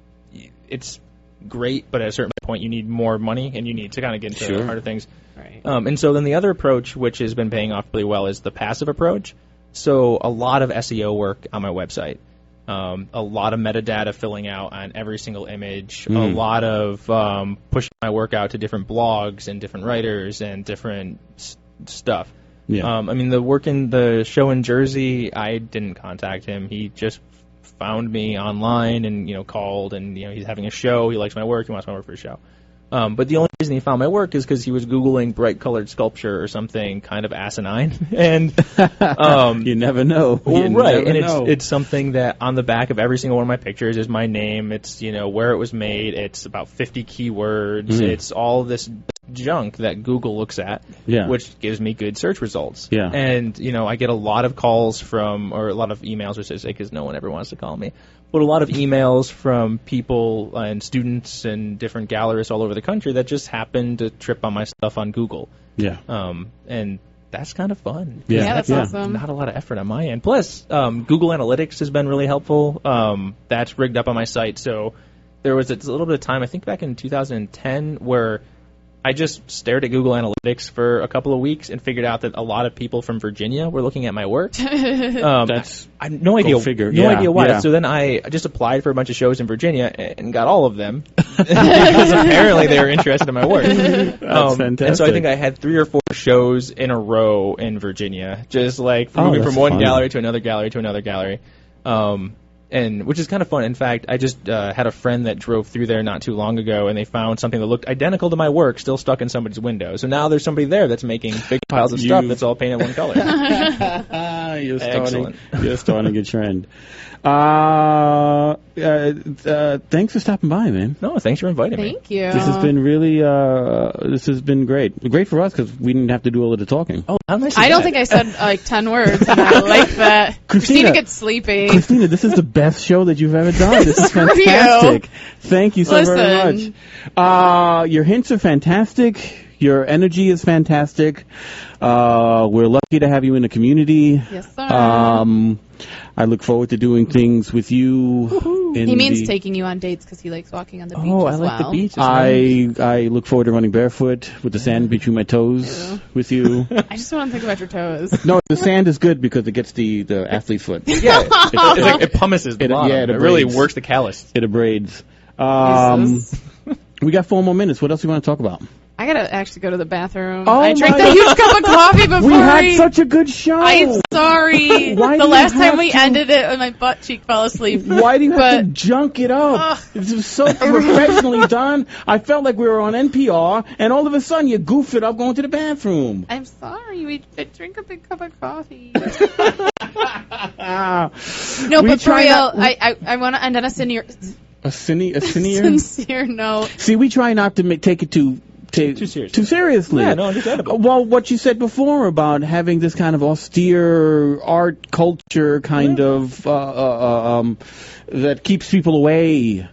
great, but at a certain point you need more money and you need to kind of get into the harder things. Right. And so then the other approach, which has been paying off really well, is the passive approach. So a lot of SEO work on my website. A lot of metadata filling out on every single image, a lot of pushing my work out to different blogs and different writers and different stuff. Yeah. I mean, the show in Jersey, I didn't contact him. He just found me online and, called, and, he's having a show. He likes my work. He wants my work for a show. But the only reason he found my work is because he was Googling bright-colored sculpture or something kind of asinine. And you never know. It's something that on the back of every single one of my pictures is my name. It's, where it was made. It's about 50 keywords. It's all this junk that Google looks at, which gives me good search results. Yeah. And, I get a lot of calls or a lot of emails, because no one ever wants to call me. But a lot of emails from people and students and different gallerists all over the country that just happen to trip on my stuff on Google. Yeah. And that's kind of fun. Yeah, that's awesome. Not a lot of effort on my end. Plus, Google Analytics has been really helpful. That's rigged up on my site. So there was a little bit of time, I think back in 2010, where I just stared at Google Analytics for a couple of weeks and figured out that a lot of people from Virginia were looking at my work. That's I no idea why. Yeah. So then I just applied for a bunch of shows in Virginia and got all of them because apparently they were interested in my work. That's fantastic. And so I think I had 3 or 4 shows in a row in Virginia, just moving from one gallery to another gallery to another gallery. And which is kind of fun. In fact, I just had a friend that drove through there not too long ago, and they found something that looked identical to my work still stuck in somebody's window. So now there's somebody there that's making big piles of stuff that's all painted one color. You're starting a trend. Thanks for stopping by, man. No, thanks for inviting me. Thank you. This has been really, this has been great. Great for us because we didn't have to do all of the talking. Oh, how nice is I don't that? think I said 10 words, and I like that. Christina gets sleepy. Christina, this is the best show that you've ever done. This is fantastic. Thank you so very much. Your hints are fantastic. Your energy is fantastic. We're lucky to have you in the community. Yes, sir. I look forward to doing things with you. He means taking you on dates because he likes walking on the beach as well. I like the beach as well. I look forward to running barefoot with the sand between my toes with you. I just want to think about your toes. No, the sand is good because it gets the athlete's foot. Yeah, it pumices the bottom. Yeah, it really works the callus. It abrades. We got 4 more minutes. What else do you want to talk about? I gotta actually go to the bathroom. Oh, I drank that huge cup of coffee before. We had such a good show. I'm sorry. Why the do you last time have we to- ended it, my butt cheek fell asleep. Why do you have to junk it up? It was so professionally done. I felt like we were on NPR, and all of a sudden you goof it up going to the bathroom. I'm sorry. We drink a big cup of coffee. No, We but for try real, not- I want to end on a sincere note. See, we try not to take it too seriously. Yeah, no, understandable. Well, what you said before about having this kind of austere art culture kind of that keeps people away,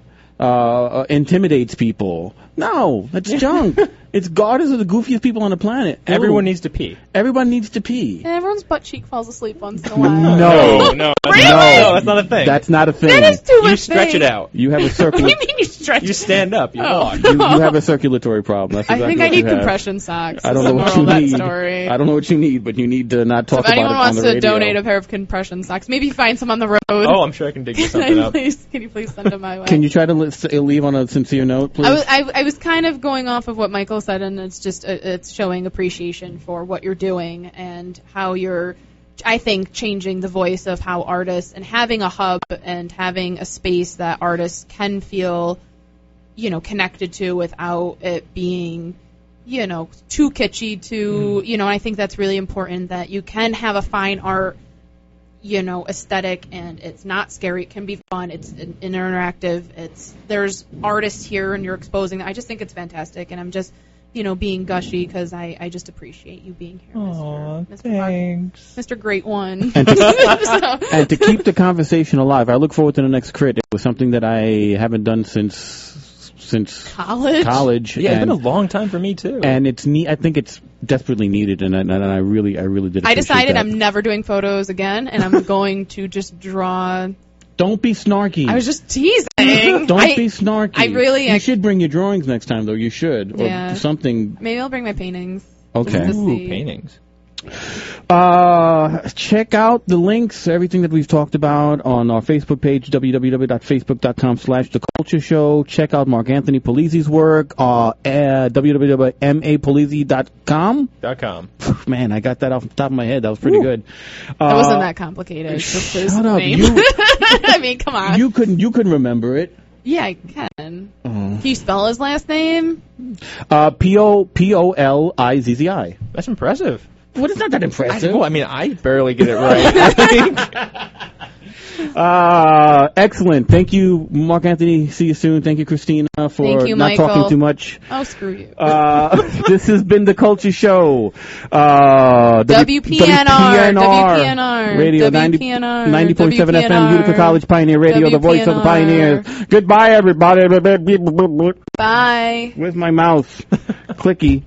intimidates people. No, that's junk. It's artists are the goofiest people on the planet. Everyone needs to pee. Everyone needs to pee. And everyone's butt cheek falls asleep once in a while. No, Really? no, that's not a thing. That's not a thing. That is too much. You stretch it out. You have a What do circular. you mean you stretch? You stand up. You walk. You have a circulatory problem. That's I exactly think I what you need have. compression socks. I don't That's know the what moral you of need. that story. I don't know what you need, but you need to not talk If about it anyone on wants the to radio. donate a pair of compression socks, maybe find some on the road. Oh, I'm sure I can dig you something up. Can you please send them my way? Can you try to leave on a sincere note, please? I was kind of going off of what Michael said, and it's just it's showing appreciation for what you're doing and how you're, I think, changing the voice of how artists and having a hub and having a space that artists can feel, connected to without it being, too kitschy. I think that's really important, that you can have a fine art, aesthetic, and it's not scary. It can be fun. It's interactive. There's artists here, and you're exposing them. I just think it's fantastic, and I'm just, being gushy because I just appreciate you being here, Mr. Thanks. Mr. Great One. And to keep the conversation alive, I look forward to the next crit. It was something that I haven't done since college. Yeah, it's been a long time for me too. And it's I think it's desperately needed, and I really did. I decided that. I'm never doing photos again, and I'm going to just draw. Don't be snarky. I was just teasing. Don't be snarky. You should bring your drawings next time, though. You should, or something. Maybe I'll bring my paintings. Okay. Ooh, paintings. Check out the links, everything that we've talked about on our Facebook page, www.facebook.com/thecultureshow. Check out Marc-Anthony Polizzi's work, www.mapolizzi.com. Man, I got that off the top of my head. That was pretty good. That wasn't that complicated. Shut up. Name. I mean, come on. You couldn't remember it. Yeah, I can. Can you spell his last name? Polizzi. That's impressive. Well, it's not that impressive. I barely get it right. Excellent. Thank you, Marc-Anthony. See you soon. Thank you, Christina, for not Michael. talking too much. Oh, screw you. This has been The Culture Show. WPNR. Radio 90.7 FM, Utica College Pioneer Radio, the voice of the pioneers. Goodbye, everybody. Bye. Where's my mouse? Clicky.